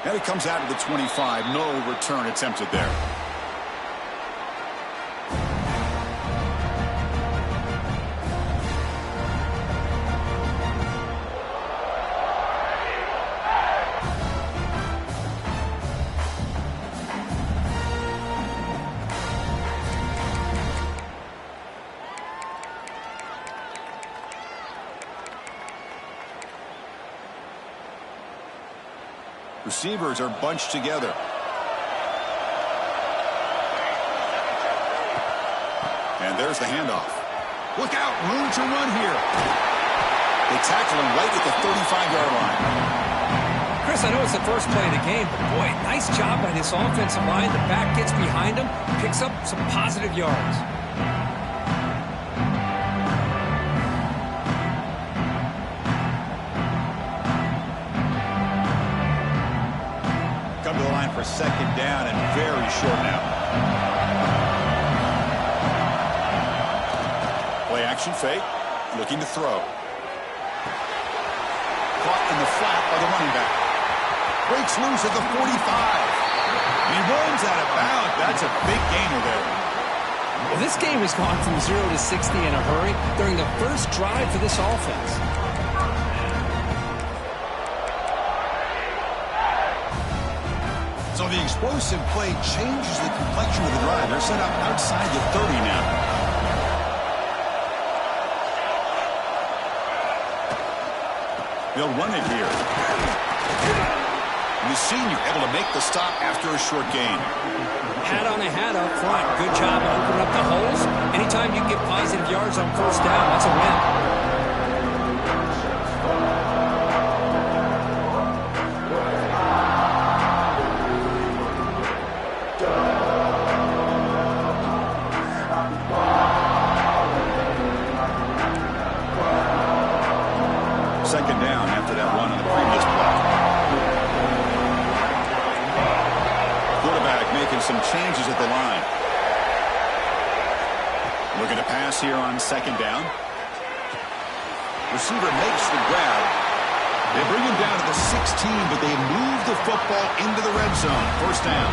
And it comes out to the 25. No return attempted there. Receivers are bunched together. And there's the handoff. Look out, room to run here. They tackle him right at the 35-yard line. Chris, I know it's the first play of the game, but boy, nice job by this offensive line. The back gets behind him, picks up some positive yards. Come to the line for second down and very short now. Play action fake, looking to throw. Caught in the flat by the running back. Breaks loose at the 45. He runs out of bounds. That's a big gainer there. Well, this game has gone from 0 to 60 in a hurry during the first drive for this offense. So the explosive play changes the complexion of the drive. They're set up outside the 30 now. They'll run it here. The senior able to make the stop after a short gain. Hat on a hat up front. Good job of opening up the holes. Anytime you get positive yards on first down, that's a win. Second down after that run on the previous play. Quarterback making some changes at the line. Looking to pass here on second down. Receiver makes the grab. They bring him down to the 16, but they move the football into the red zone. First down.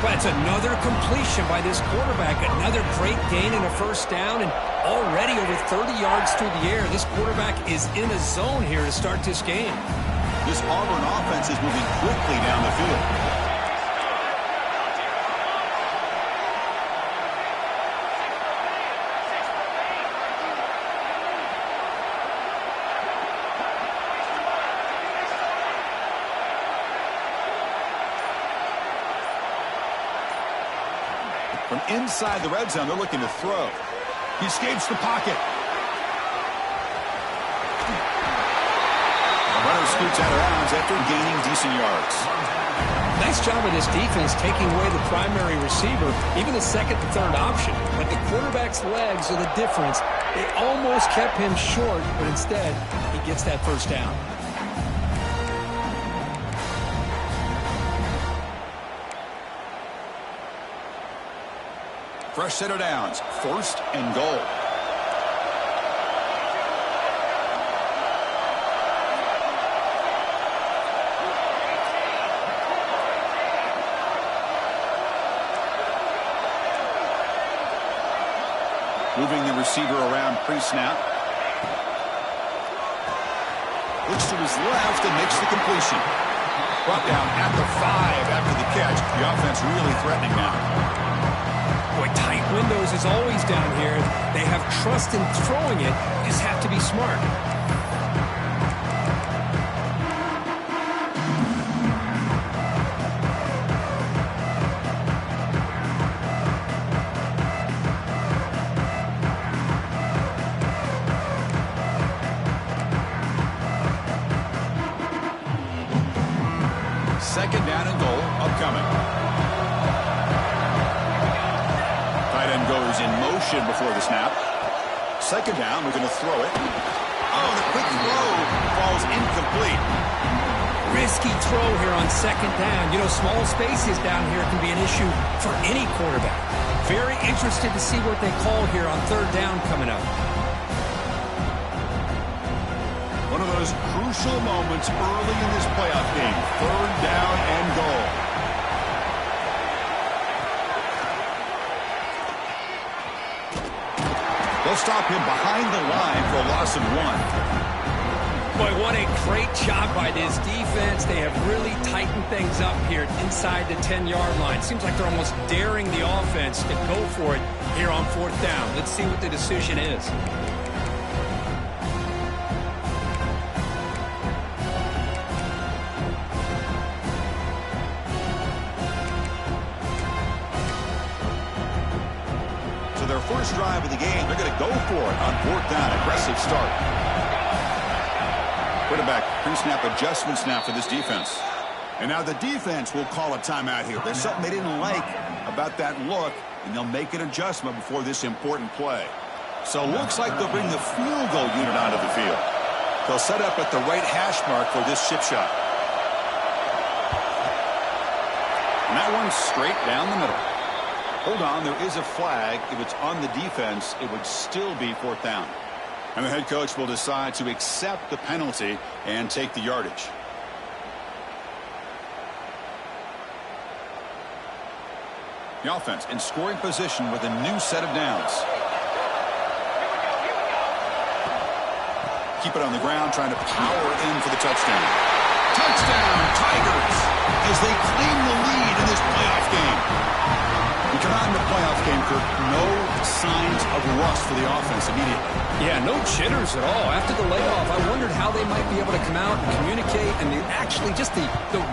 That's another completion by this quarterback. Another great gain in a first down, and already over 30 yards through the air. This quarterback is in a zone here to start this game. This Auburn offense is moving quickly down the field. From inside the red zone, they're looking to throw. He escapes the pocket. The runner scoots out of bounds after gaining decent yards. Nice job of this defense taking away the primary receiver, even the second and third option. But the quarterback's legs are the difference. They almost kept him short, but instead, he gets that first down. Fresh set of downs, first and goal. Moving the receiver around pre-snap. Looks to his left and makes the completion. Brought down at the 5 after the catch. The offense really threatening now. Boy, tight windows is always down here. They have trust in throwing it. You just have to be smart. Second down and goal upcoming. Tight end goes in motion before the snap. Second down, we're going to throw it. Oh, the quick throw falls incomplete. Risky throw here on second down. You know, small spaces down here can be an issue for any quarterback. Very interested to see what they call here on third down coming up. One of those crucial moments early in this playoff game. 3rd down and goal. They'll stop him behind the line for a loss of 1. Boy, what a great job by this defense. They have really tightened things up here inside the 10-yard line. Seems like they're almost daring the offense to go for it here on 4th down. Let's see what the decision is. So their first drive of the game, they're going to go for it on 4th down. Aggressive start. Quarterback pre-snap adjustments now for this defense. And now the defense will call a timeout here. There's something they didn't like about that look, and they'll make an adjustment before this important play. So looks like they'll bring the field goal unit onto the field. They'll set up at the right hash mark for this chip shot. And that one's straight down the middle. Hold on, there is a flag. If it's on the defense, it would still be 4th down. And the head coach will decide to accept the penalty and take the yardage. The offense in scoring position with a new set of downs. Keep it on the ground, trying to power in for the touchdown. Touchdown, Tigers, as they claim the lead in this playoff game. We come out in the playoff game, Kirk, no signs of rust for the offense immediately. Yeah, no jitters at all. After the layoff, I wondered how they might be able to come out and communicate, and actually just the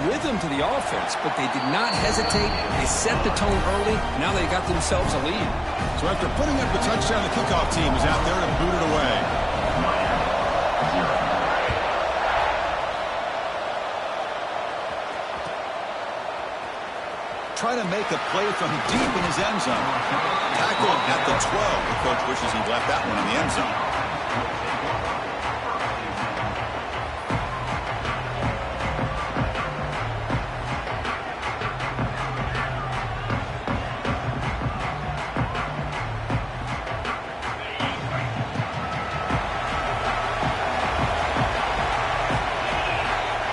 rhythm to the offense. But they did not hesitate. They set the tone early. Now they got themselves a lead. So after putting up the touchdown, the kickoff team is out there and booted away. Trying to make a play from deep in his end zone. Tackled at the 12. The coach wishes he'd left that one in the end zone.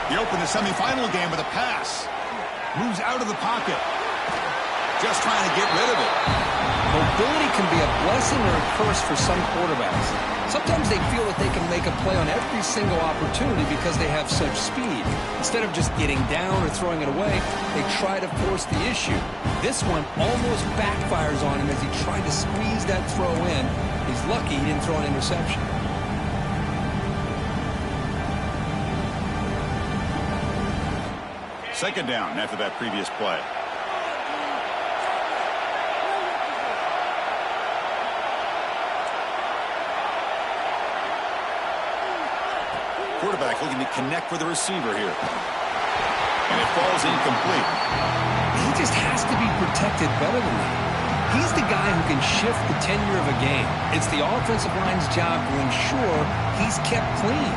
He opened the semifinal game with a pass. Moves out of the pocket. Just trying to get rid of it. Mobility can be a blessing or a curse for some quarterbacks. Sometimes they feel that they can make a play on every single opportunity because they have such speed. Instead of just getting down or throwing it away, they try to force the issue. This one almost backfires on him as he tried to squeeze that throw in. He's lucky he didn't throw an interception. Second down after that previous play. Quarterback looking to connect with the receiver here. And it falls incomplete. He just has to be protected better than that. He's the guy who can shift the tenure of a game. It's the offensive line's job to ensure he's kept clean.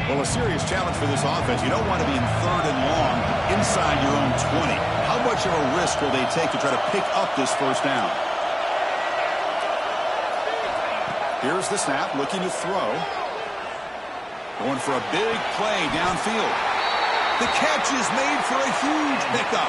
Well, a serious challenge for this offense. You don't want to be in 3rd and long inside your own 20. How much of a risk will they take to try to pick up this first down? Here's the snap, looking to throw. Going for a big play downfield. The catch is made for a huge pickup.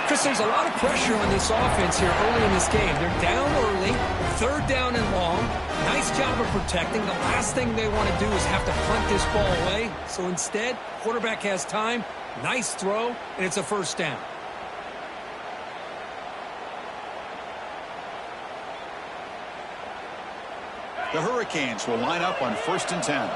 Chris, there's a lot of pressure on this offense here early in this game. They're down early, 3rd down and long. Nice job of protecting. The last thing they want to do is have to punt this ball away. So instead, quarterback has time, nice throw, and it's a first down. The Hurricanes will line up on 1st and 10.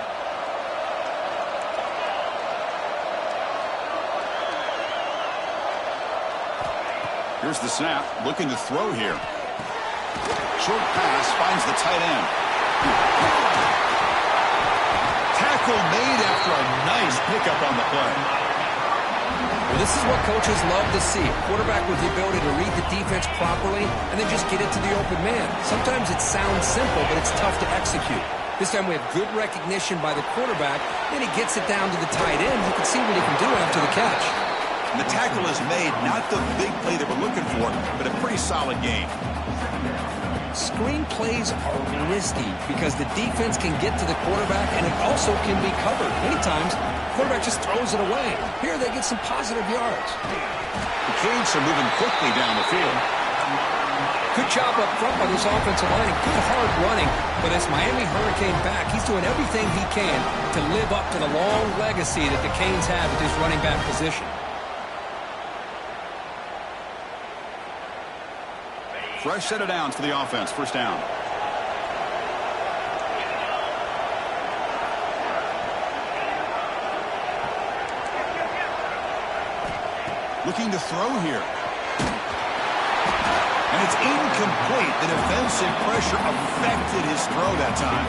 Here's the snap, looking to throw here. Short pass finds the tight end. Tackle made after a nice pickup on the play. Well, this is what coaches love to see. A quarterback with the ability to read the defense properly and then just get it to the open man. Sometimes it sounds simple, but it's tough to execute. This time we have good recognition by the quarterback. Then he gets it down to the tight end. You can see what he can do after the catch. And the tackle is made, not the big play that we're looking for, but a pretty solid game. Screen plays are risky because the defense can get to the quarterback and it also can be covered. Many times, the quarterback just throws it away. Here they get some positive yards. The Canes are moving quickly down the field. Good job up front by this offensive line and good hard running for this Miami Hurricane back. He's doing everything he can to live up to the long legacy that the Canes have at this running back position. Fresh set of downs for the offense. First down. Looking to throw here. And it's incomplete. The defensive pressure affected his throw that time.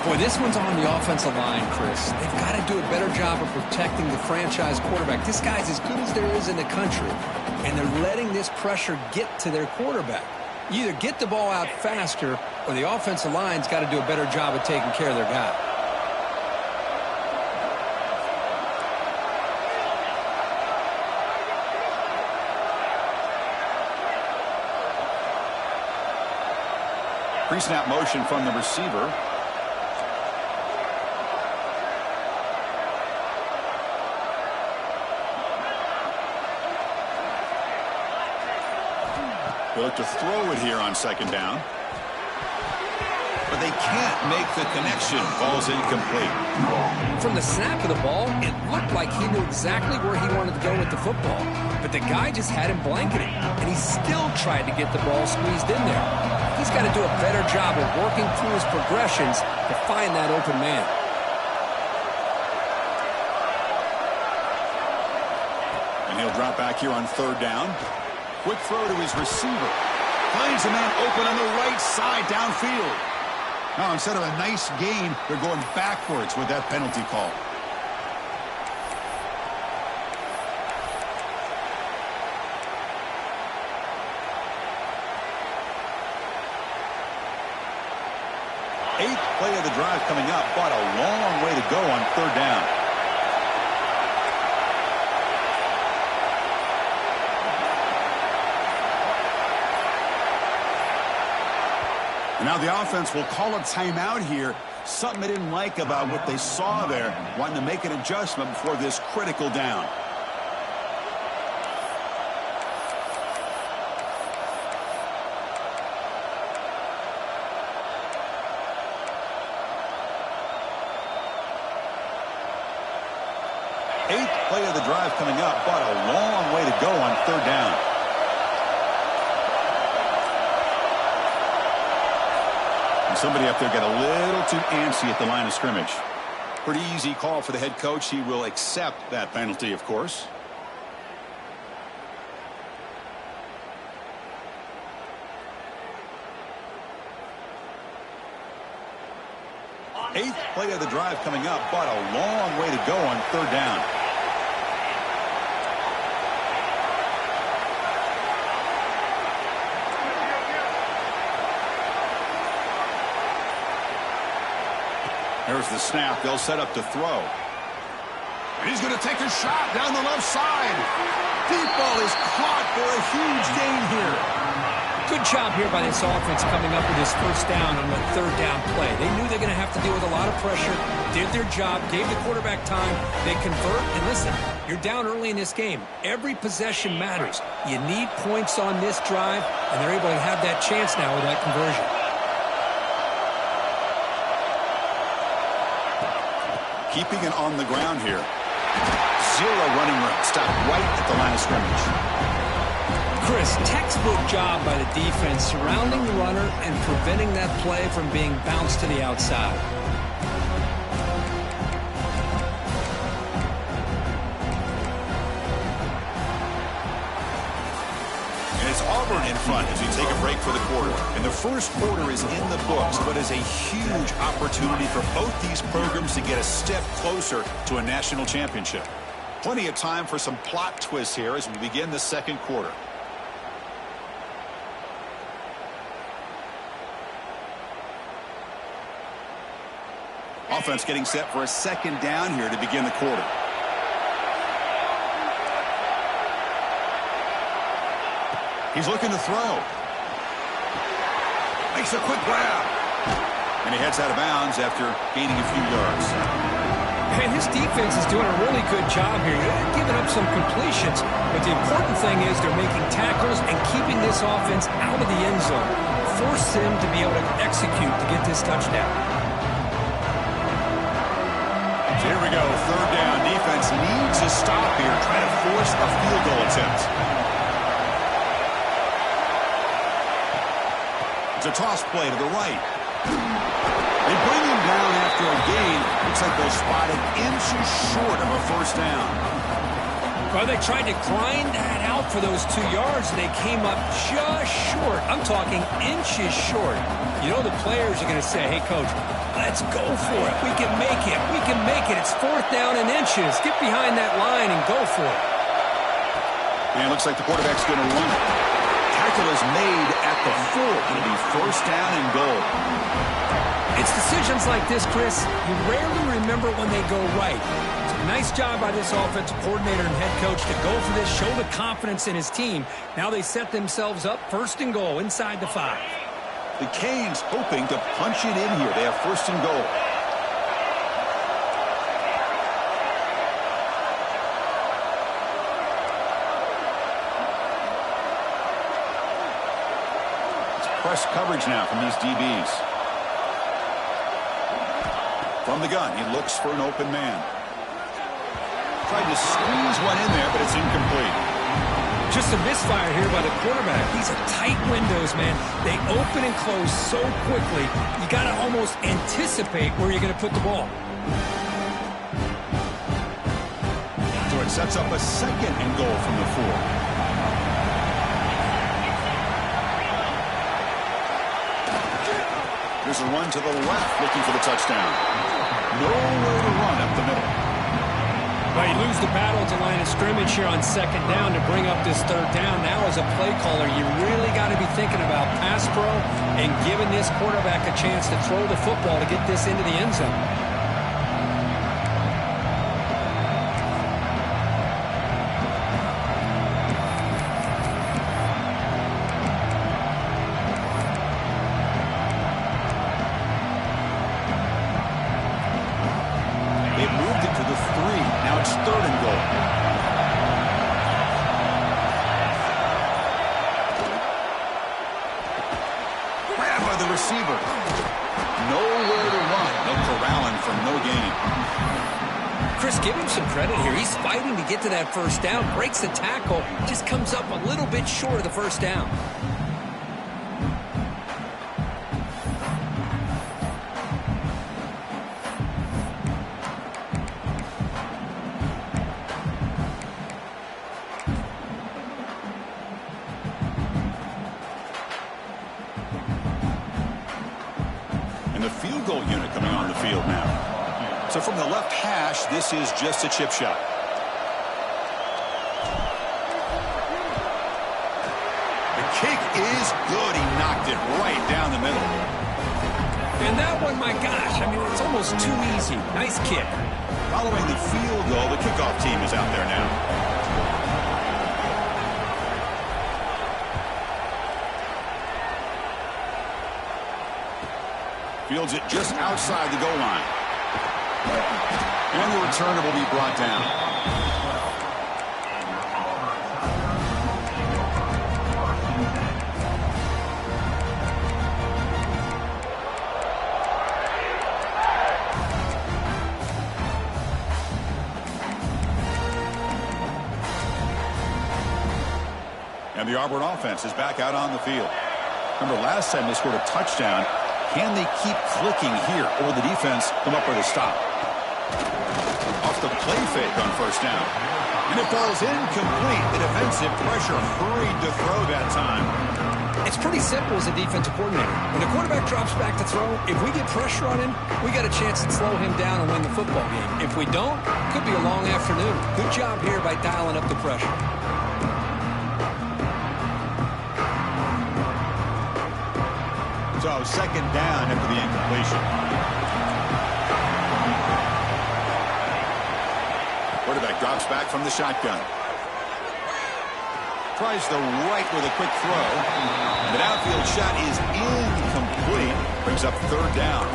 Boy, this one's on the offensive line, Chris. They've got to do a better job of protecting the franchise quarterback. This guy's as good as there is in the country, and they're letting this pressure get to their quarterback. You either get the ball out faster, or the offensive line's got to do a better job of taking care of their guy. Pre-snap motion from the receiver. They look to throw it here on second down. But they can't make the connection. Ball's incomplete. From the snap of the ball, it looked like he knew exactly where he wanted to go with the football. But the guy just had him blanketed, and he still tried to get the ball squeezed in there. He's got to do a better job of working through his progressions to find that open man. And he'll drop back here on third down. Quick throw to his receiver. Finds a man open on the right side downfield. Now, instead of a nice gain, they're going backwards with that penalty call. Eighth play of the drive coming up, but a long way to go on third down. And now the offense will call a timeout here. Something they didn't like about what they saw there, wanting to make an adjustment before this critical down. Eighth play of the drive coming up, but a long way to go on third down. And somebody up there got a little too antsy at the line of scrimmage. Pretty easy call for the head coach. He will accept that penalty, of course. Eighth play of the drive coming up, but a long way to go on third down. There's the snap. They'll set up to throw. And he's going to take a shot down the left side. Deep ball is caught for a huge gain here. Good job here by this offense coming up with his first down on the third down play. They knew they were going to have to deal with a lot of pressure, did their job, gave the quarterback time. They convert, and listen, you're down early in this game. Every possession matters. You need points on this drive, and they're able to have that chance now with that conversion. Keeping it on the ground here. Zero running room. Stop right at the line of scrimmage. Chris, textbook job by the defense surrounding the runner and preventing that play from being bounced to the outside. And it's Auburn in front as we take a break for the quarter. And the first quarter is in the books, but is a huge opportunity for both these programs to get a step closer to a national championship. Plenty of time for some plot twists here as we begin the second quarter. Offense getting set for a second down here to begin the quarter. He's looking to throw. Makes a quick grab. And he heads out of bounds after gaining a few yards. And his defense is doing a really good job here. They're giving up some completions, but the important thing is they're making tackles and keeping this offense out of the end zone. Force them to be able to execute to get this touchdown. So here we go, third down. Defense needs a stop here, trying to force a field goal attempt. It's a toss play to the right. They bring him down after a gain. Looks like they'll spot it inches short of a first down. Well, they tried to grind that out for those 2 yards, and they came up just short. I'm talking inches short. You know the players are going to say, hey, Coach, let's go for it. We can make it. We can make it. It's fourth down in inches. Get behind that line and go for it. And it looks like the quarterback's going to run it. Tackle is made at the 4. It'll be first down and goal. It's decisions like this, Chris, you rarely remember when they go right. It's a nice job by this offensive coordinator and head coach to go for this, show the confidence in his team. Now they set themselves up first and goal inside the 5. The Canes hoping to punch it in here. They have first and goal. It's press coverage now from these DBs. From the gun, he looks for an open man. Tried to squeeze one in there, but it's incomplete. Just a misfire here by the quarterback. These are tight windows, man. They open and close so quickly, you got to almost anticipate where you're going to put the ball. So it sets up a second and goal from the 4. There's a run to the left, looking for the touchdown. Nowhere to run up the middle. Well, you lose the battle at the line of scrimmage here on second down to bring up this third down. Now, as a play caller, you really got to be thinking about pass pro and giving this quarterback a chance to throw the football to get this into the end zone. To that first down, breaks the tackle, just comes up a little bit short of the first down. And the field goal unit coming on the field now. So from the left hash, this is just a chip shot. Kick is good. He knocked it right down the middle. And that one, my gosh, I mean, it's almost too easy. Nice kick. Following the field goal, the kickoff team is out there now. Fields it just outside the goal line. And the returner will be brought down. And the Auburn offense is back out on the field. Remember, last time they scored a touchdown. Can they keep clicking here, or will the defense come up with a stop? Off the play fake on first down. And it falls incomplete. The defensive pressure hurried to throw that time. It's pretty simple as a defensive coordinator. When the quarterback drops back to throw, if we get pressure on him, we got a chance to slow him down and win the football game. If we don't, it could be a long afternoon. Good job here by dialing up the pressure. So second down after the incompletion. Quarterback drops back from the shotgun. Tries the right with a quick throw. The downfield shot is incomplete. Brings up third down.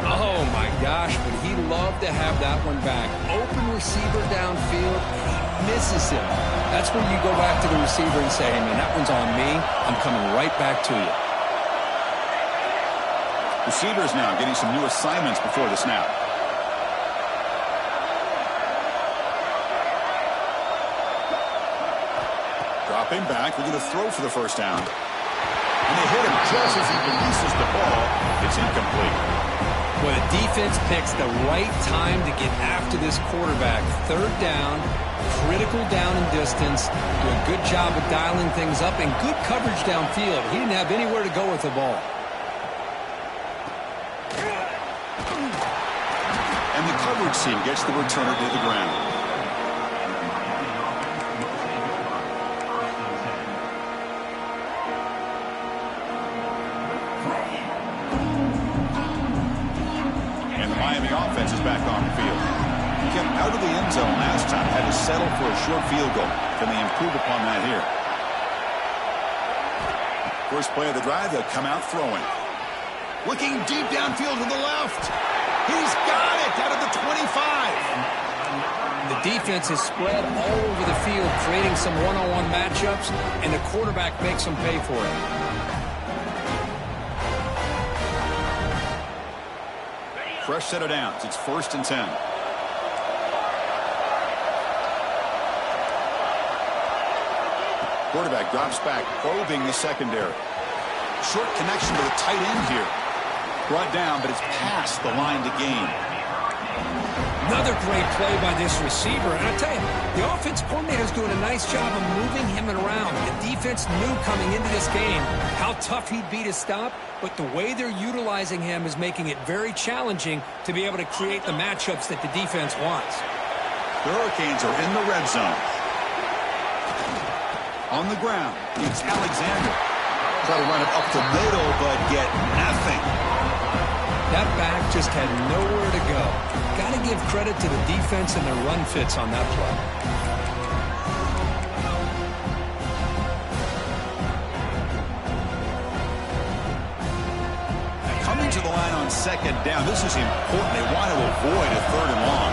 Oh, my gosh, but he loved to have that one back. Open receiver downfield, he misses him. That's where you go back to the receiver and say, hey, man, that one's on me. I'm coming right back to you. Receivers now getting some new assignments before the snap. Dropping back, we're going to throw for the first down. And they hit him just as he releases the ball. It's incomplete. Well, the defense picks the right time to get after this quarterback. Third down, critical down and distance. Do a good job of dialing things up and good coverage downfield. He didn't have anywhere to go with the ball. And the coverage team gets the returner to the ground. Offense is back on the field. Kept out of the end zone last time. Had to settle for a short field goal. Can they improve upon that here? First play of the drive, they'll come out throwing. Looking deep downfield to the left. He's got it out of the 25. The defense is spread all over the field, creating some one-on-one matchups, and the quarterback makes them pay for it. Fresh set of downs. It's 1st and 10. Quarterback drops back, probing the secondary. Short connection to the tight end here. Brought down, but it's past the line to gain. Another great play by this receiver. And I tell you, the offense coordinator is doing a nice job of moving him around. The defense knew coming into this game how tough he'd be to stop, but the way they're utilizing him is making it very challenging to be able to create the matchups that the defense wants. The Hurricanes are in the red zone. On the ground, it's Alexander. Try to run it up the middle, but get nothing. That back just had nowhere to go. Got to give credit to the defense and their run fits on that play. Coming to the line on second down. This is important. They want to avoid a third and long.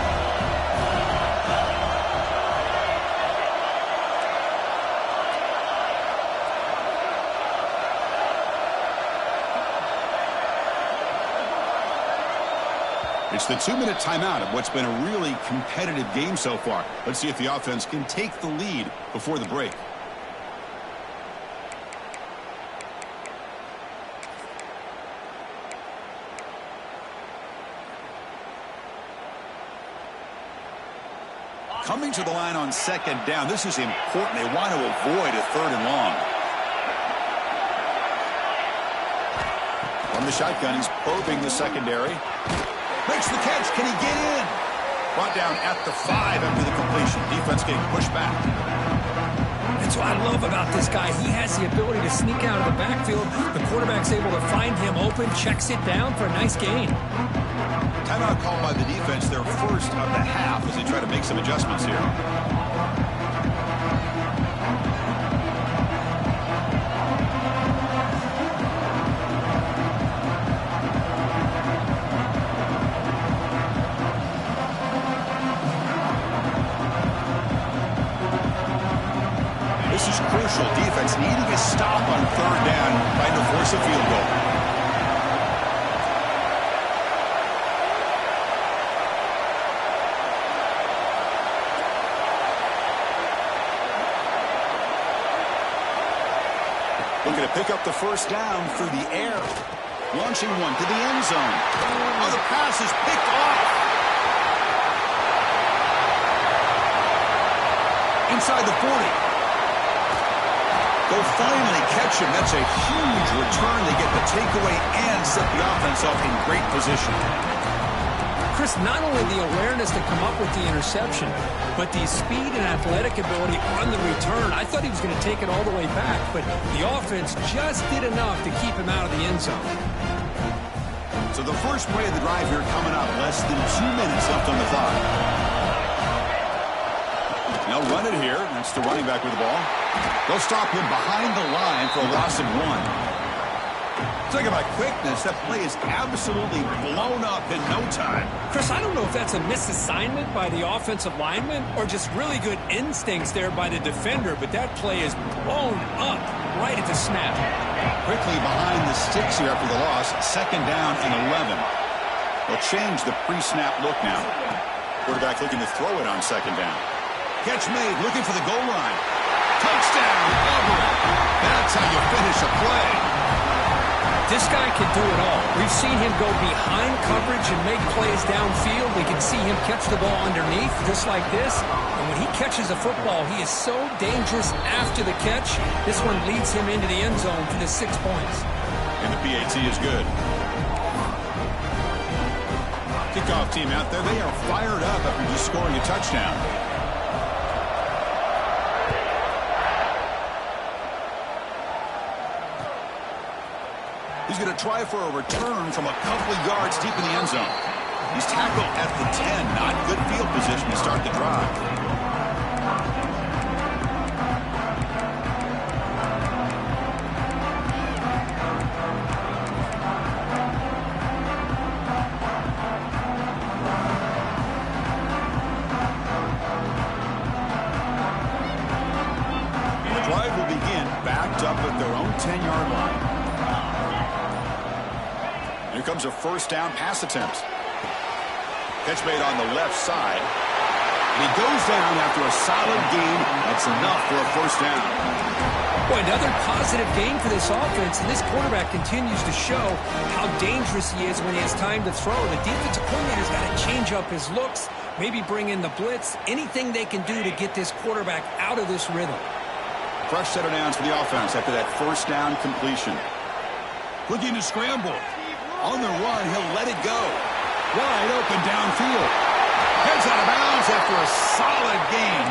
It's the 2-minute timeout of what's been a really competitive game so far. Let's see if the offense can take the lead before the break. Coming to the line on second down. This is important. They want to avoid a third and long. From the shotgun, he's probing the secondary. Makes the catch. Can he get in? Brought down at the 5 after the completion. Defense getting pushed back. That's what I love about this guy. He has the ability to sneak out of the backfield. The quarterback's able to find him open, checks it down for a nice gain. Timeout called by the defense, their first of the half, as they try to make some adjustments here. This is crucial. Defense needing a stop on third down, trying to force a field goal. Looking to pick up the first down through the air. Launching one to the end zone. Oh, the pass is picked off. Inside the 40. They'll finally catch him. That's a huge return. They get the takeaway and set the offense up in great position. Chris, not only the awareness to come up with the interception, but the speed and athletic ability on the return. I thought he was going to take it all the way back, but the offense just did enough to keep him out of the end zone. So the first play of the drive here coming up. Less than 2 minutes left on the clock. Now run it here. That's the running back with the ball. They'll stop him behind the line for a loss of 1. Talk about quickness. That play is absolutely blown up in no time. Chris, I don't know if that's a misassignment by the offensive lineman or just really good instincts there by the defender, but that play is blown up right at the snap. Quickly behind the sticks here after the loss. 2nd down and 11. They'll change the pre-snap look now. Quarterback looking to throw it on 2nd down. Catch made, looking for the goal line. Touchdown, Auburn. That's how you finish a play. This guy can do it all. We've seen him go behind coverage and make plays downfield. We can see him catch the ball underneath, just like this. And when he catches a football, he is so dangerous after the catch. This one leads him into the end zone for the 6 points. And the PAT is good. Kickoff team out there, they are fired up after just scoring a touchdown. He's going to try for a return from a couple of yards deep in the end zone. He's tackled at the 10. Not good field position to start the drive. The drive will begin backed up at their own 10-yard line. Here comes a 1st down pass attempt. Catch made on the left side. And he goes down after a solid gain. That's enough for a 1st down. Boy, another positive gain for this offense, and this quarterback continues to show how dangerous he is when he has time to throw. The defensive coordinator's got to change up his looks, maybe bring in the blitz, anything they can do to get this quarterback out of this rhythm. Fresh set of downs for the offense after that 1st down completion. Looking to scramble. On the run, he'll let it go. Wide open downfield. Heads out of bounds after a solid gain.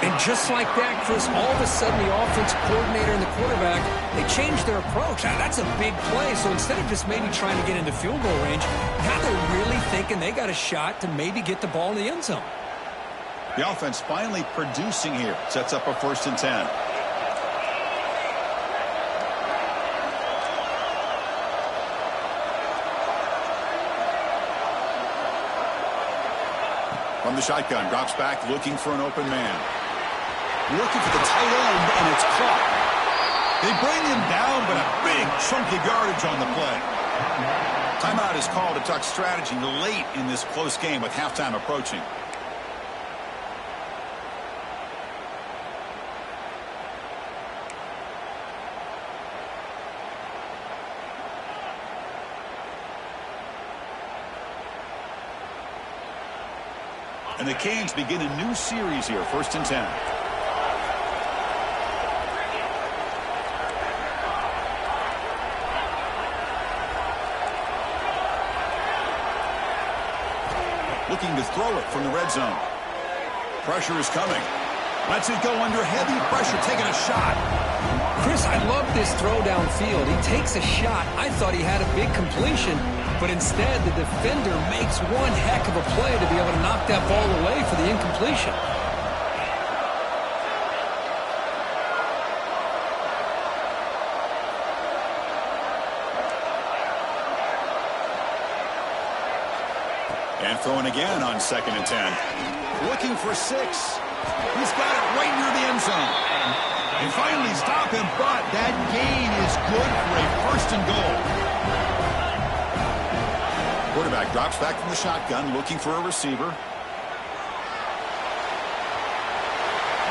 And just like that, Chris, all of a sudden the offensive coordinator and the quarterback, they changed their approach. Now, that's a big play. So instead of just maybe trying to get into field goal range, now they're really thinking they got a shot to maybe get the ball in the end zone. The offense finally producing here. Sets up a 1st and 10. From the shotgun, drops back, looking for an open man. Looking for the tight end, and it's caught. They bring him down, but a big chunk of yardage on the play. Timeout is called to talk strategy late in this close game with halftime approaching. And the Canes begin a new series here, 1st and 10. Looking to throw it from the red zone. Pressure is coming. Lets it go under heavy pressure, taking a shot. Chris, I love this throw downfield. He takes a shot. I thought he had a big completion, but instead the defender makes one heck of a play to be able to knock that ball away for the incompletion. And throwing again on 2nd and 10. Looking for 6. He's got it right near the end zone. And finally stop him, but that gain is good for a 1st and goal. Quarterback drops back from the shotgun, looking for a receiver.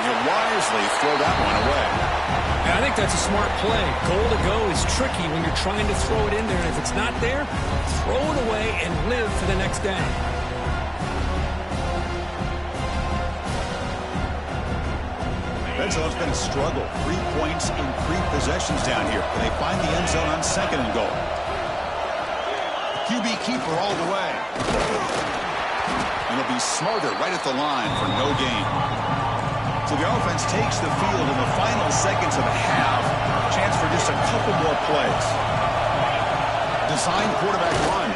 He'll wisely throw that one away. Yeah, I think that's a smart play. Goal to go is tricky when you're trying to throw it in there. And if it's not there, throw it away and live for the next down. It's been a struggle. 3 points in 3 possessions down here. And they find the end zone on 2nd and goal. QB keeper all the way. And he'll be smarter right at the line for no gain. So the offense takes the field in the final seconds of the half. Chance for just a couple more plays. Design quarterback run.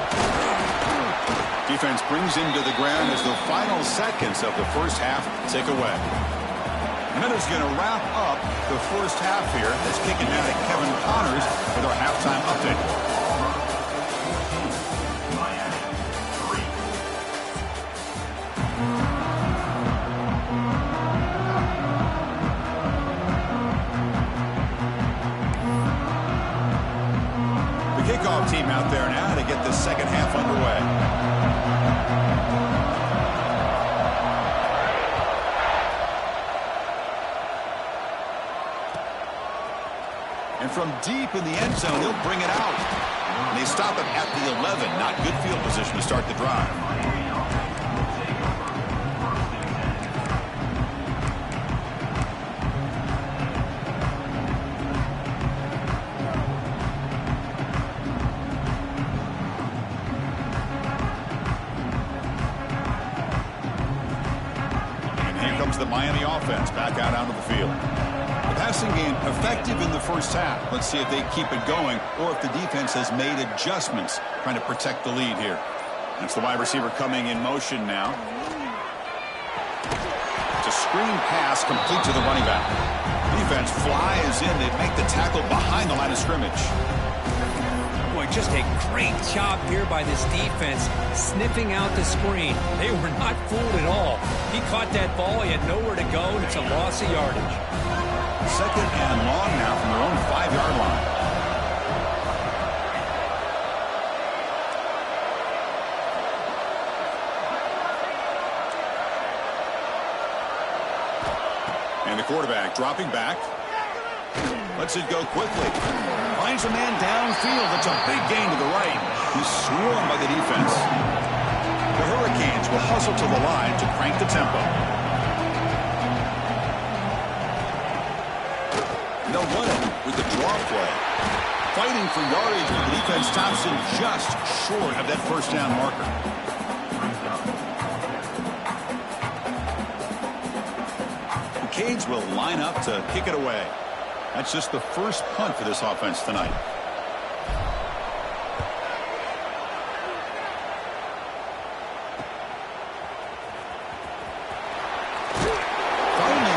Defense brings him to the ground as the final seconds of the 1st half tick away. And that is going to wrap up the first half here. That's kicking out at Kevin Connors with our halftime update. The kickoff team out there now to get the second half underway. And from deep in the end zone, he'll bring it out. And they stop it at the 11. Not good field position to start the drive. And here comes the Miami offense back out onto the field. Passing game effective in the first half. Let's see if they keep it going or if the defense has made adjustments trying to protect the lead here. That's the wide receiver coming in motion now. It's a screen pass complete to the running back. Defense flies in. They make the tackle behind the line of scrimmage. Boy, just a great job here by this defense sniffing out the screen. They were not fooled at all. He caught that ball. He had nowhere to go, and it's a loss of yardage. Second and long now from their own 5-yard line. And the quarterback dropping back. Lets it go quickly. Finds a man downfield. It's a big gain to the right. He's swarmed by the defense. The Hurricanes will hustle to the line to crank the tempo. They'll run it with the draw play. Fighting for yardage, but the defense stops him just short of that first down marker. The Canes will line up to kick it away. That's just the first punt for this offense tonight.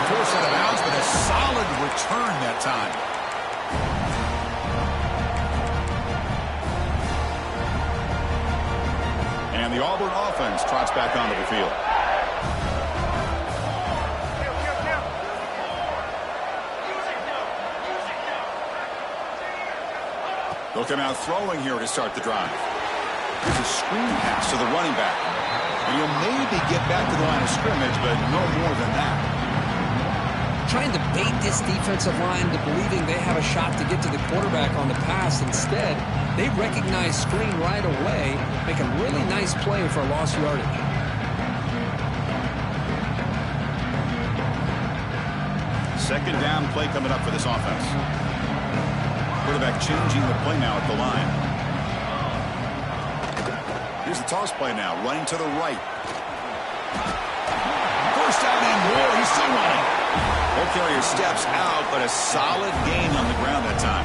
Forced out of bounds, but a solid return that time. And the Auburn offense trots back onto the field. They'll come out throwing here to start the drive. Here's a screen pass to the running back. And he'll maybe get back to the line of scrimmage, but no more than that. Trying to bait this defensive line to believing they have a shot to get to the quarterback on the pass. Instead, they recognize screen right away, make a really nice play for lost yardage. Second down play coming up for this offense. Quarterback changing the play now at the line. Here's the toss play now, running to the right. First down and more. He's still running. Ball carrier steps out, but a solid gain on the ground that time.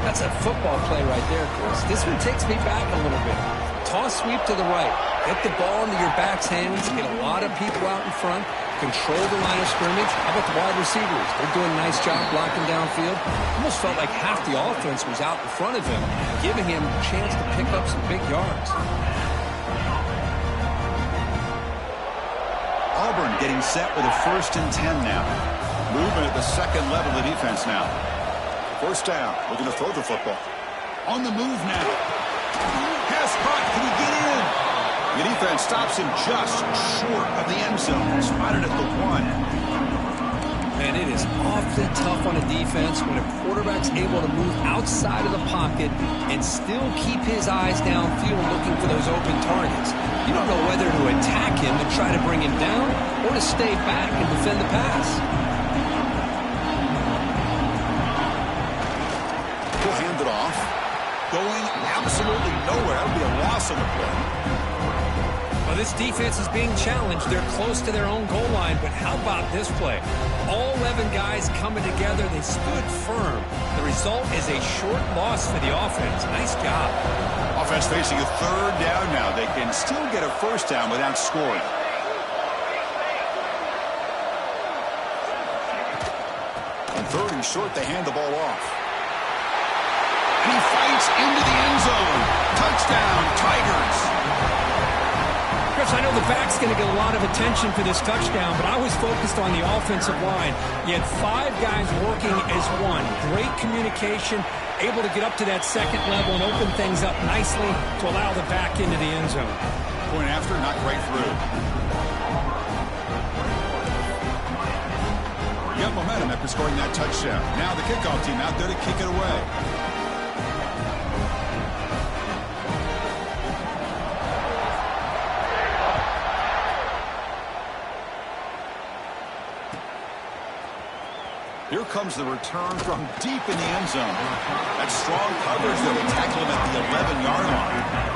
That's a football play right there, Chris. This one takes me back a little bit. Toss sweep to the right. Get the ball into your back's hands. Get a lot of people out in front. Control the line of scrimmage. How about the wide receivers? They're doing a nice job blocking downfield. Almost felt like half the offense was out in front of him, giving him a chance to pick up some big yards. Auburn getting set with a 1st and 10 now. Movement at the second level of the defense now. First down, looking to throw the football. On the move now. Pass caught, can he get in? The defense stops him just short of the end zone. Spotted at the 1. And it is awfully tough on a defense when a quarterback's able to move outside of the pocket and still keep his eyes downfield looking for those open targets. You don't know whether to attack him and try to bring him down or to stay back and defend the pass. He'll hand it off. Going absolutely nowhere. That would be a loss on the play. Well, this defense is being challenged. They're close to their own goal line, but how about this play? All 11 guys coming together. They stood firm. The result is a short loss for the offense. Nice job. Offense facing a 3rd down now. They can still get a first down without scoring. 3rd and short, they hand the ball off. And he fights into the end zone. Touchdown, Tigers. Chris, I know the back's going to get a lot of attention for this touchdown, but I was focused on the offensive line. You had 5 guys working as one. Great communication, able to get up to that second level and open things up nicely to allow the back into the end zone. Point after, not right through. You got momentum after scoring that touchdown. Now the kickoff team out there to kick it away. Here comes the return from deep in the end zone. That strong coverage that will tackle him at the 11-yard line.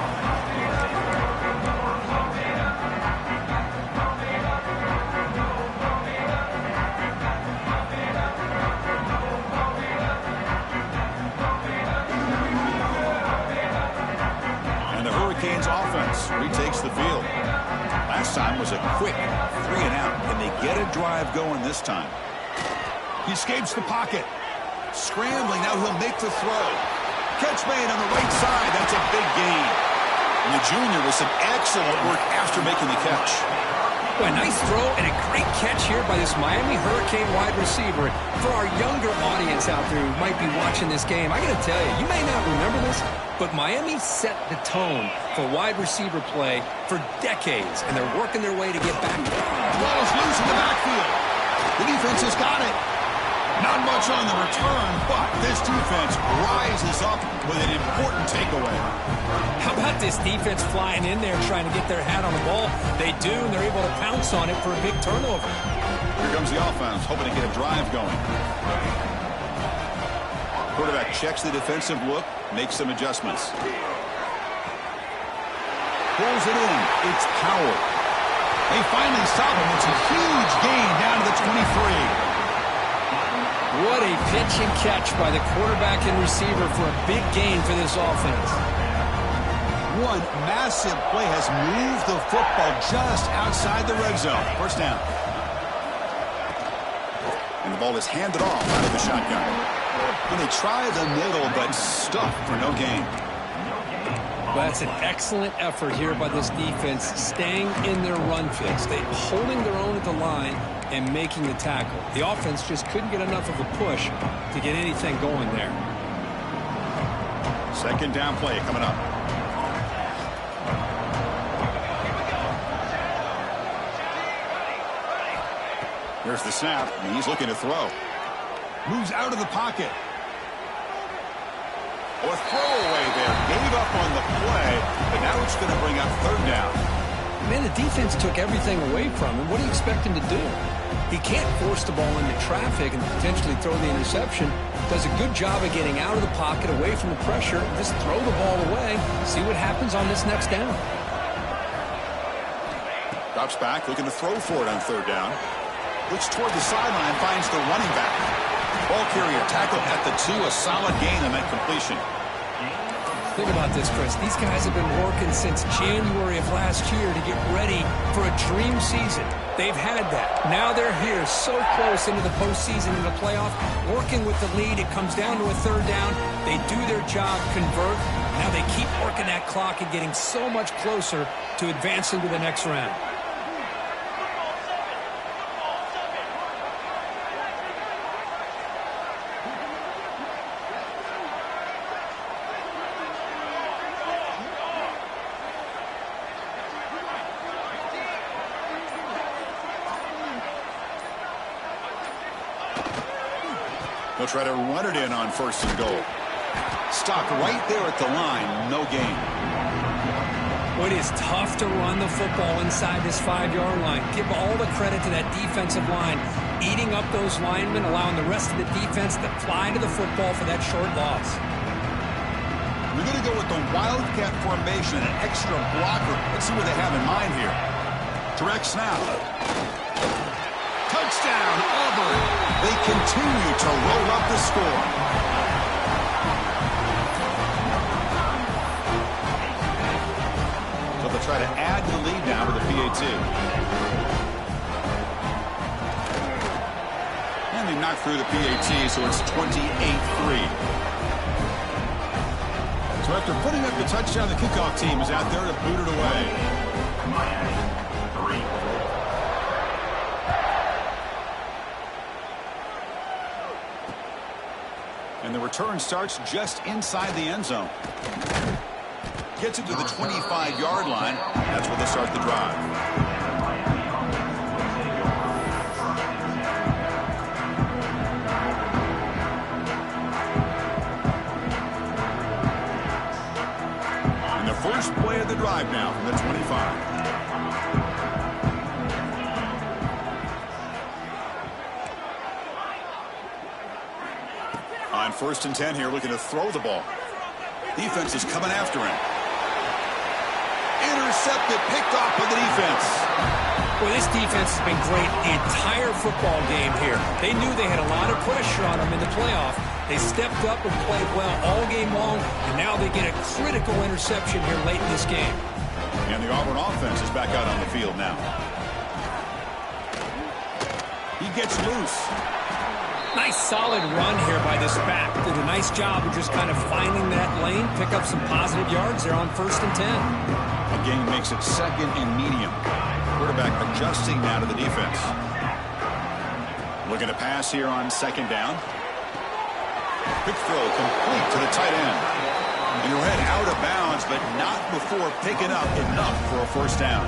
And the Hurricanes offense retakes the field. Last time was a quick 3 and out. Can they get a drive going this time? He escapes the pocket. Scrambling, now he'll make the throw. Catch made on the right side. That's a big gain. And the junior with some excellent work after making the catch. Well, a nice throw and a great catch here by this Miami Hurricane wide receiver. For our younger audience out there who might be watching this game, I got to tell you, you may not remember this, but Miami set the tone for wide receiver play for decades, and they're working their way to get back. The ball is loose in the backfield. The defense has got it. Not much on the return, but this defense rises up with an important takeaway. How about this defense flying in there trying to get their hat on the ball? They do, and they're able to pounce on it for a big turnover. Here comes the offense, hoping to get a drive going. Quarterback checks the defensive look, makes some adjustments. Pulls it in. It's Powell. They finally stop him. It's a huge gain down to the 23. What a pitch and catch by the quarterback and receiver for a big gain for this offense. One massive play has moved the football just outside the red zone. First down. And the ball is handed off out of the shotgun. And they try the middle, but stuffed for no gain. Well, that's an excellent effort here by this defense, staying in their run fix. They're holding their own at the line and making the tackle. The offense just couldn't get enough of a push to get anything going there. Second down play coming up. Here's the snap, and he's looking to throw. Moves out of the pocket. Oh, a throwaway there. Gave up on the play, but now it's going to bring up 3rd down. Man, the defense took everything away from him. What do you expect him to do? He can't force the ball into traffic and potentially throw the interception. Does a good job of getting out of the pocket, away from the pressure. Just throw the ball away. See what happens on this next down. Drops back, looking to throw for it on 3rd down. Looks toward the sideline, finds the running back. Ball carrier tackled at the 2, a solid gain on that completion. Think about this, Chris. These guys have been working since January of last year to get ready for a dream season. They've had that. Now they're here so close into the postseason and the playoff, working with the lead. It comes down to a 3rd down. They do their job, convert. Now they keep working that clock and getting so much closer to advancing to the next round. They'll try to run it in on 1st and goal. Stopped right there at the line. No gain. Well, it is tough to run the football inside this 5-yard line. Give all the credit to that defensive line, eating up those linemen, allowing the rest of the defense to fly to the football for that short loss. We're going to go with the Wildcat formation, an extra blocker. Let's see what they have in mind here. Direct snap. Touchdown, Auburn. They continue to roll up the score. So they'll try to add to the lead now with a PAT. And they knocked through the PAT, so it's 28-3. So after putting up the touchdown, the kickoff team is out there to boot it away. And the return starts just inside the end zone. Gets it to the 25-yard line. That's where they start the drive. And the first play of the drive now from the 25. On 1st and 10 here, looking to throw the ball. Defense is coming after him. Intercepted, picked off by the defense. Well, this defense has been great the entire football game here. They knew they had a lot of pressure on them in the playoff. They stepped up and played well all game long, and now they get a critical interception here late in this game. And the Auburn offense is back out on the field now. He gets loose. Nice solid run here by this back. Did a nice job of just kind of finding that lane, pick up some positive yards there on 1st and 10. A gain makes it 2nd and medium. Quarterback adjusting now to the defense. Looking to pass here on 2nd down. Quick throw complete to the tight end. And he'll head out of bounds, but not before picking up enough for a 1st down.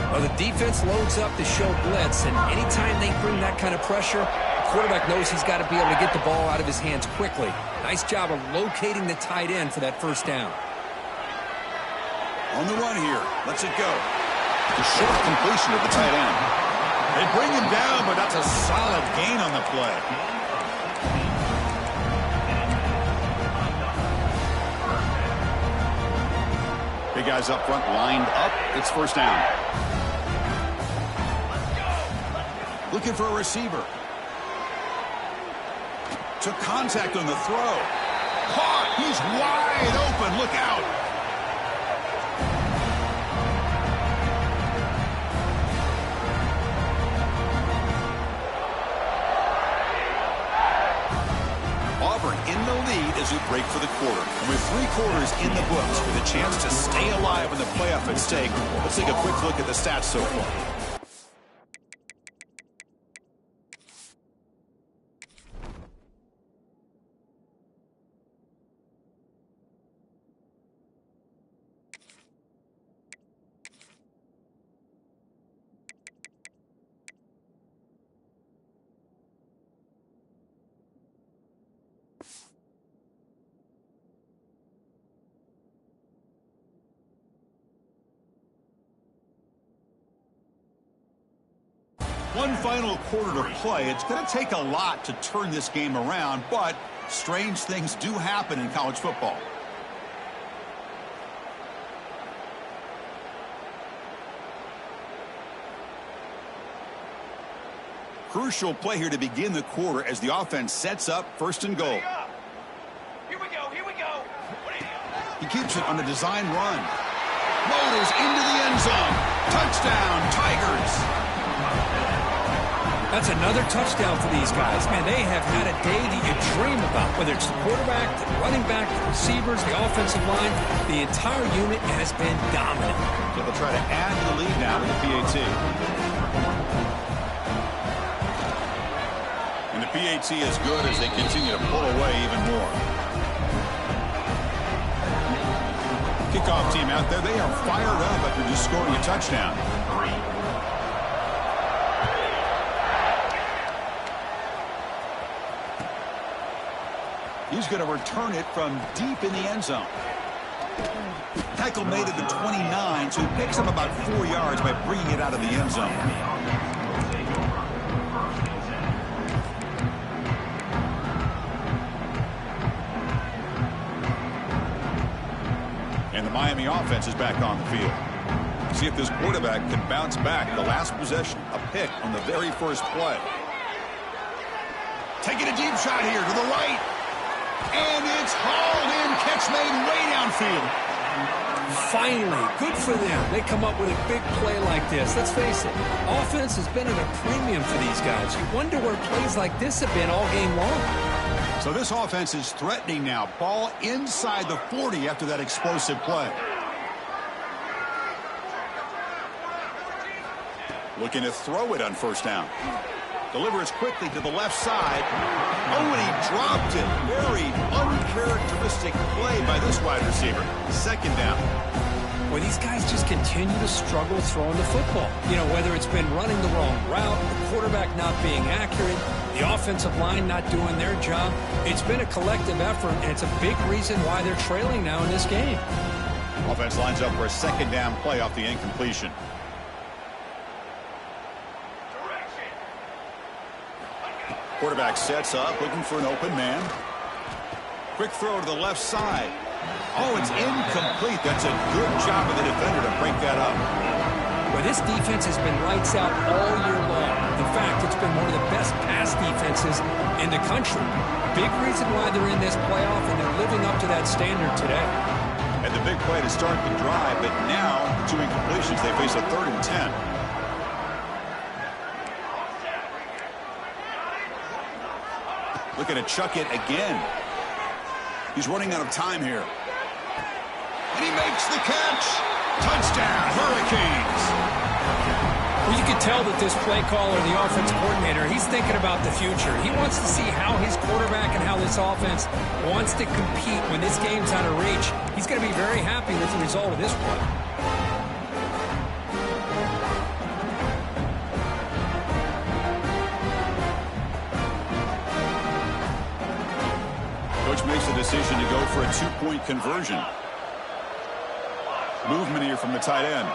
Well, the defense loads up to show blitz, and anytime they bring that kind of pressure, the quarterback knows he's got to be able to get the ball out of his hands quickly. Nice job of locating the tight end for that 1st down. On the run here. Lets it go. The short completion of the tight end. They bring him down, but that's a solid gain on the play. Big guys up front lined up. It's 1st down. Looking for a receiver. Took contact on the throw. Caught. He's wide open. Look out. Auburn in the lead as we break for the quarter. And with 3 quarters in the books with a chance to stay alive in the playoff at stake, let's take a quick look at the stats so far. One final quarter to play. It's going to take a lot to turn this game around, but strange things do happen in college football. Crucial play here to begin the quarter as the offense sets up 1st and goal. Here we go. He keeps it on a design run. Motors into the end zone. Touchdown, Tigers. That's another touchdown for these guys. Man, they have had a day that you dream about, whether it's the quarterback, the running back, the receivers, the offensive line. The entire unit has been dominant. So they'll try to add to the lead now with the PAT. And the PAT is good as they continue to pull away even more. Kickoff team out there, they are fired up after just scoring a touchdown. He's going to return it from deep in the end zone. Tackle made at the 29, so he picks up about 4 yards by bringing it out of the end zone. And the Miami offense is back on the field. See if this quarterback can bounce back. The last possession, a pick on the very first play. Taking a deep shot here to the right. And it's hauled in, catch made way downfield. Finally, good for them. They come up with a big play like this. Let's face it, offense has been at a premium for these guys. You wonder where plays like this have been all game long. So this offense is threatening now. Ball inside the 40 after that explosive play. Looking to throw it on first down. Delivers quickly to the left side. Oh, and he dropped it. Very uncharacteristic play by this wide receiver. Second down. Well, these guys just continue to struggle throwing the football. You know, whether it's been running the wrong route, the quarterback not being accurate, the offensive line not doing their job. It's been a collective effort, and it's a big reason why they're trailing now in this game. Offense lines up for a second down play off the incompletion. Quarterback sets up, looking for an open man. Quick throw to the left side. Oh, it's incomplete. That's a good job of the defender to break that up. Well, this defense has been lights out all year long. In fact, it's been one of the best pass defenses in the country. Big reason why they're in this playoff, and they're living up to that standard today. And the big play to start the drive, but now, two incompletions, they face a 3rd and 10. Looking to chuck it again. He's running out of time here. And he makes the catch. Touchdown, Hurricanes. Well, you can tell that this play caller, the offense coordinator, he's thinking about the future. He wants to see how his quarterback and how this offense wants to compete when this game's out of reach. He's going to be very happy with the result of this play. Coach makes the decision to go for a 2-point conversion. Movement here from the tight end.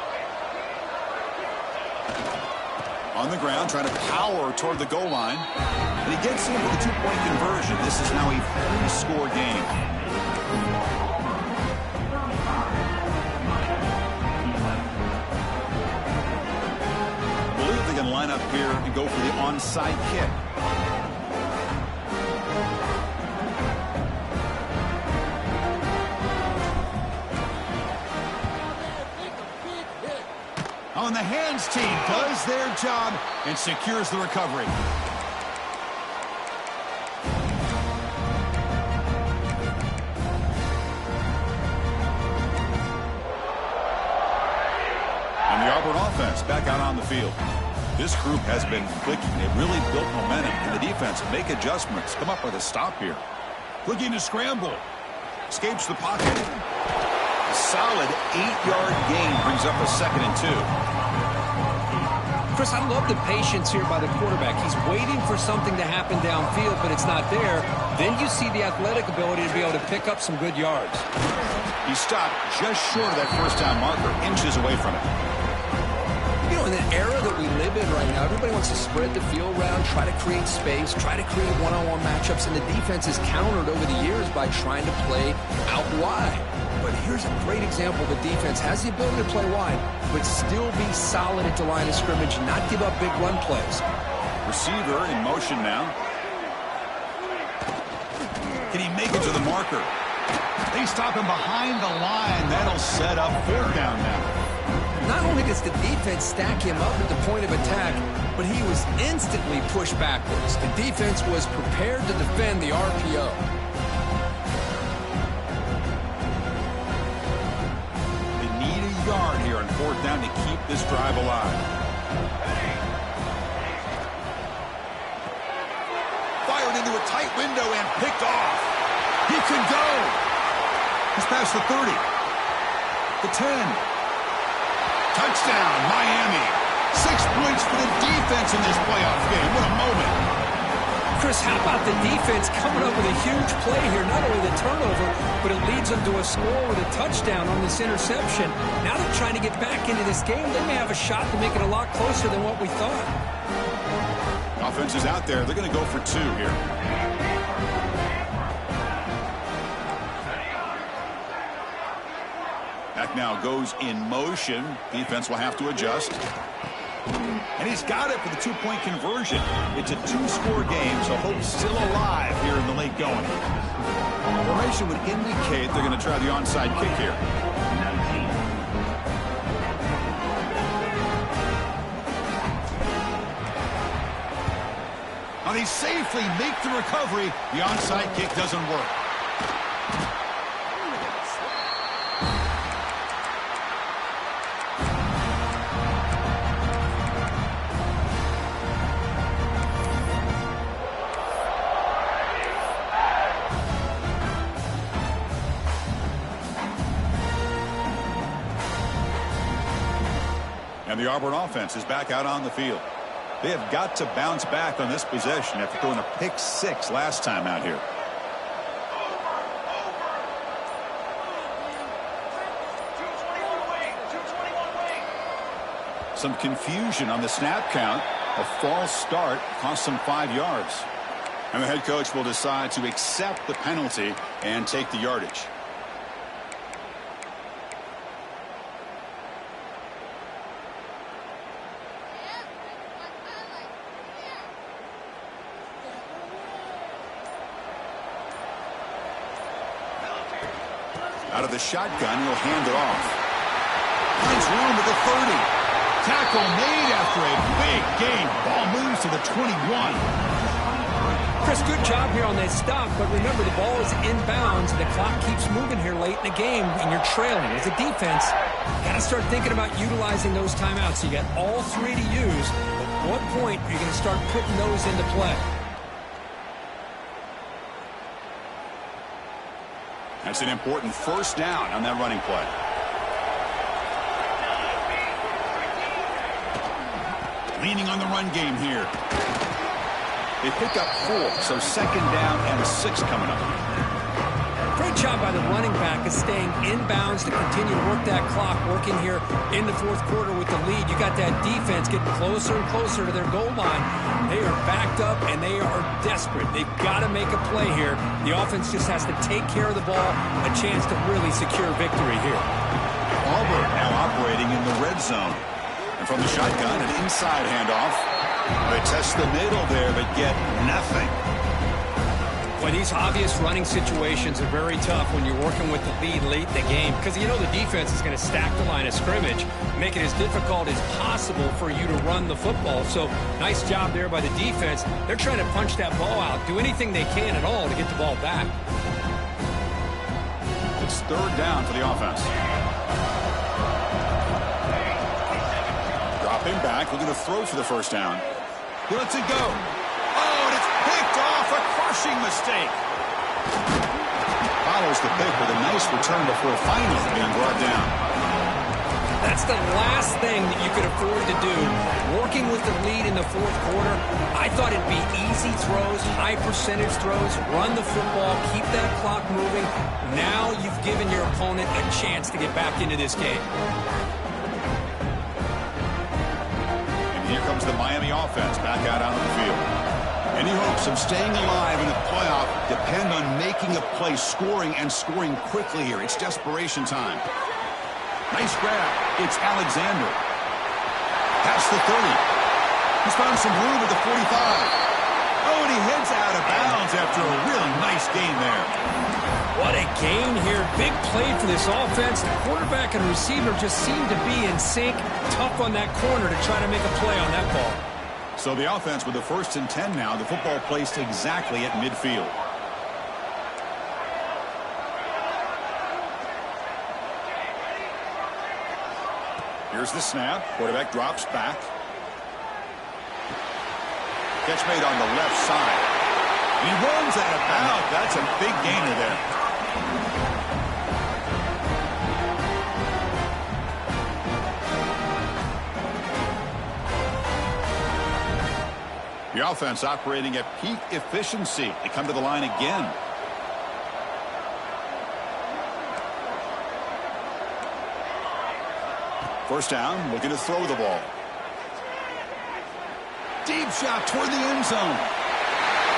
On the ground, trying to power toward the goal line. And he gets in for the 2-point conversion. This is now a 3-score game. I believe they can line up here and go for the onside kick. On the hands team does their job and secures the recovery. And the Auburn offense back out on the field. This group has been clicking. They've really built momentum. And the defense make adjustments. Come up with a stop here. Looking to scramble. Escapes the pocket. A solid 8-yard gain brings up a 2nd and 2. Chris, I love the patience here by the quarterback. He's waiting for something to happen downfield, but it's not there. Then you see the athletic ability to be able to pick up some good yards. He stopped just short of that first down marker, inches away from it. You know, in the era that we live in right now, everybody wants to spread the field around, try to create space, try to create one-on-one matchups, and the defense is countered over the years by trying to play out wide. But here's a great example. The defense has the ability to play wide, but still be solid at the line of scrimmage and not give up big run plays. Receiver in motion now. Can he make it to the marker? They stop him behind the line. That'll set up 4th down now. Not only does the defense stack him up at the point of attack, but he was instantly pushed backwards. The defense was prepared to defend the RPO. Yard here on 4th down to keep this drive alive. Fired into a tight window and picked off. He can go. He's past the 30. The 10. Touchdown, Miami. 6 points for the defense in this playoff game. What a moment. Chris, how about the defense coming up with a huge play here? Not only the turnover, but it leads them to a score with a touchdown on this interception. Now they're trying to get back into this game. They may have a shot to make it a lot closer than what we thought. Offense is out there. They're going to go for 2 here. Back now goes in motion. Defense will have to adjust. And he's got it for the 2-point conversion. It's a 2-score game, so hope's still alive here in the late going. Formation would indicate they're going to try the onside kick here. Now they safely make the recovery. The onside kick doesn't work. And the Auburn offense is back out on the field. They have got to bounce back on this possession after throwing a pick 6 last time out here. Some confusion on the snap count. A false start cost them 5 yards. And the head coach will decide to accept the penalty and take the yardage. Out of the shotgun, he'll hand it off. Finds room at the 30. Tackle made after a big gain. Ball moves to the 21. Chris, good job here on that stop, but remember the ball is inbounds and the clock keeps moving here late in the game and you're trailing. As a defense, got to start thinking about utilizing those timeouts. You got all 3 to use. At what point are you going to start putting those into play? That's an important first down on that running play. Leaning on the run game here. They pick up 4, so second down and 6 coming up. Great job by the running back of staying inbounds to continue to work that clock, working here in the 4th quarter with the lead. You got that defense getting closer and closer to their goal line. They are backed up and they are desperate. They've got to make a play here. The offense just has to take care of the ball, a chance to really secure victory here. Auburn now operating in the red zone. And from the shotgun, an inside handoff. They test the middle there, but get nothing. Well, these obvious running situations are very tough when you're working with the lead late in the game because you know the defense is going to stack the line of scrimmage, make it as difficult as possible for you to run the football. So nice job there by the defense. They're trying to punch that ball out, do anything they can at all to get the ball back. It's 3rd down for the offense. Dropping back, looking to throw for the first down. He lets it go. Oh, and it's picked off. A crushing mistake. Follows the pick with a nice return before finally being brought down. That's the last thing that you could afford to do. Working with the lead in the 4th quarter, I thought it'd be easy throws, high percentage throws, run the football, keep that clock moving. Now you've given your opponent a chance to get back into this game. Here comes the Miami offense back out on the field. Any hopes of staying alive in the playoff depend on making a play, scoring, and scoring quickly here. It's desperation time. Nice grab. It's Alexander. Past the 30. He's found some room at the 45. Oh, and he heads out of bounds after a really nice gain there. What a gain here. Big play for this offense. The quarterback and receiver just seem to be in sync. Tough on that corner to try to make a play on that ball. So the offense with the 1st and 10 now. The football placed exactly at midfield. Here's the snap. Quarterback drops back. Catch made on the left side. He runs out of bounds. That's a big gainer there. The offense operating at peak efficiency. They come to the line again. First down, looking to throw the ball. Deep shot toward the end zone.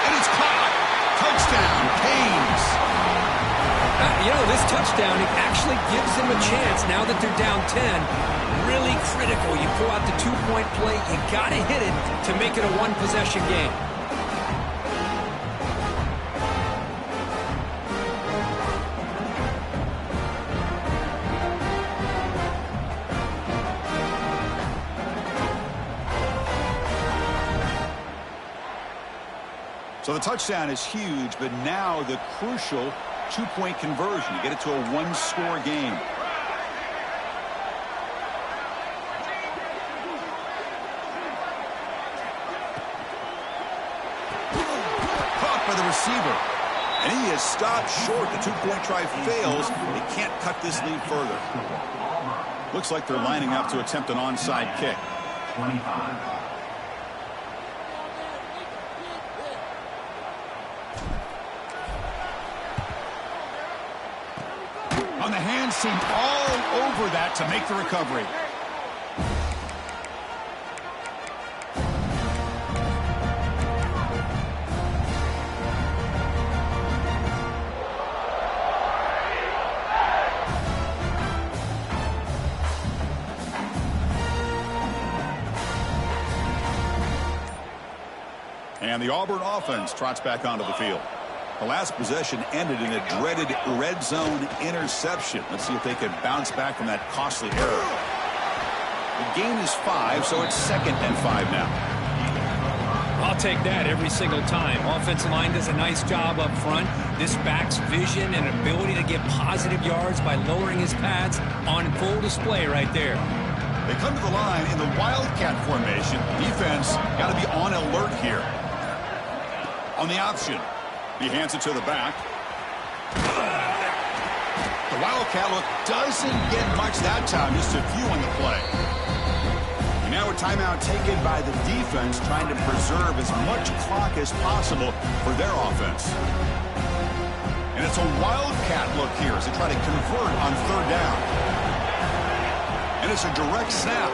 And it's caught. Touchdown, Canes. You know, this touchdown, it actually gives them a chance now that they're down 10. Really critical. You pull out the 2-point play. You got to hit it to make it a one-possession game. So the touchdown is huge, but now the crucial two-point conversion to get it to a one-score game. Caught by the receiver. And he is stopped short. The two-point try fails. They can't cut this lead further. Looks like they're lining up to attempt an onside kick. 25. On the hands team all over that to make the recovery. And the Auburn offense trots back onto the field. The last possession ended in a dreaded red zone interception. Let's see if they can bounce back from that costly error. The gain is 5, so it's 2nd and 5 now. I'll take that every single time. Offensive line does a nice job up front. This back's vision and ability to get positive yards by lowering his pads on full display right there. They come to the line in the Wildcat formation. Defense got to be on alert here. On the option. He hands it to the back. The Wildcat look doesn't get much that time, just a few on the play. And now a timeout taken by the defense, trying to preserve as much clock as possible for their offense. And it's a Wildcat look here as they try to convert on 3rd down. And it's a direct snap.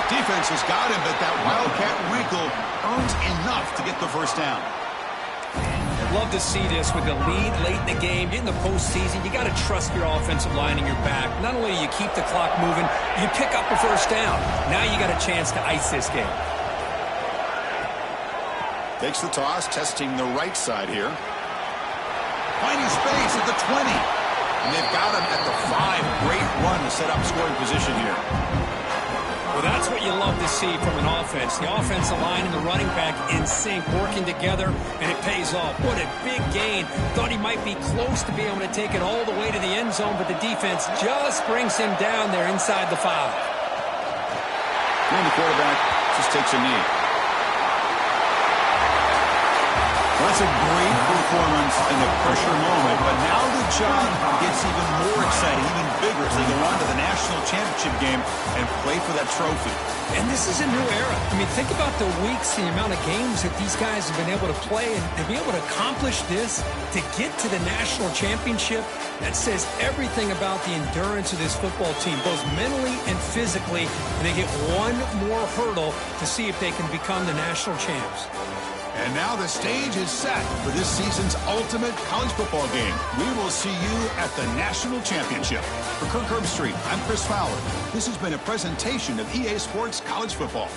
Defense has got him, but that Wildcat wrinkle earns enough to get the first down. I'd love to see this with the lead late in the game. In the postseason, you got to trust your offensive line and your back. Not only do you keep the clock moving, you pick up a first down. Now you got a chance to ice this game. Takes the toss, testing the right side here. Finding space at the 20. And they've got him at the 5. Great run to set up scoring position here. Well, that's what you love to see from an offense. The offensive line and the running back in sync, working together, and it pays off. What a big gain. Thought he might be close to being able to take it all the way to the end zone, but the defense just brings him down there inside the 5. And the quarterback just takes a knee. Well, that's a great performance in the pressure moment, but now the job gets even more exciting, even bigger as they go on to the national championship game and play for that trophy. And this is a new era. I mean, think about the weeks and the amount of games that these guys have been able to play, and to be able to accomplish this, to get to the national championship, that says everything about the endurance of this football team, both mentally and physically, and they get one more hurdle to see if they can become the national champs. And now the stage is set for this season's ultimate college football game. We will see you at the national championship. For Kirk Herbstreit, I'm Chris Fowler. This has been a presentation of EA Sports College Football.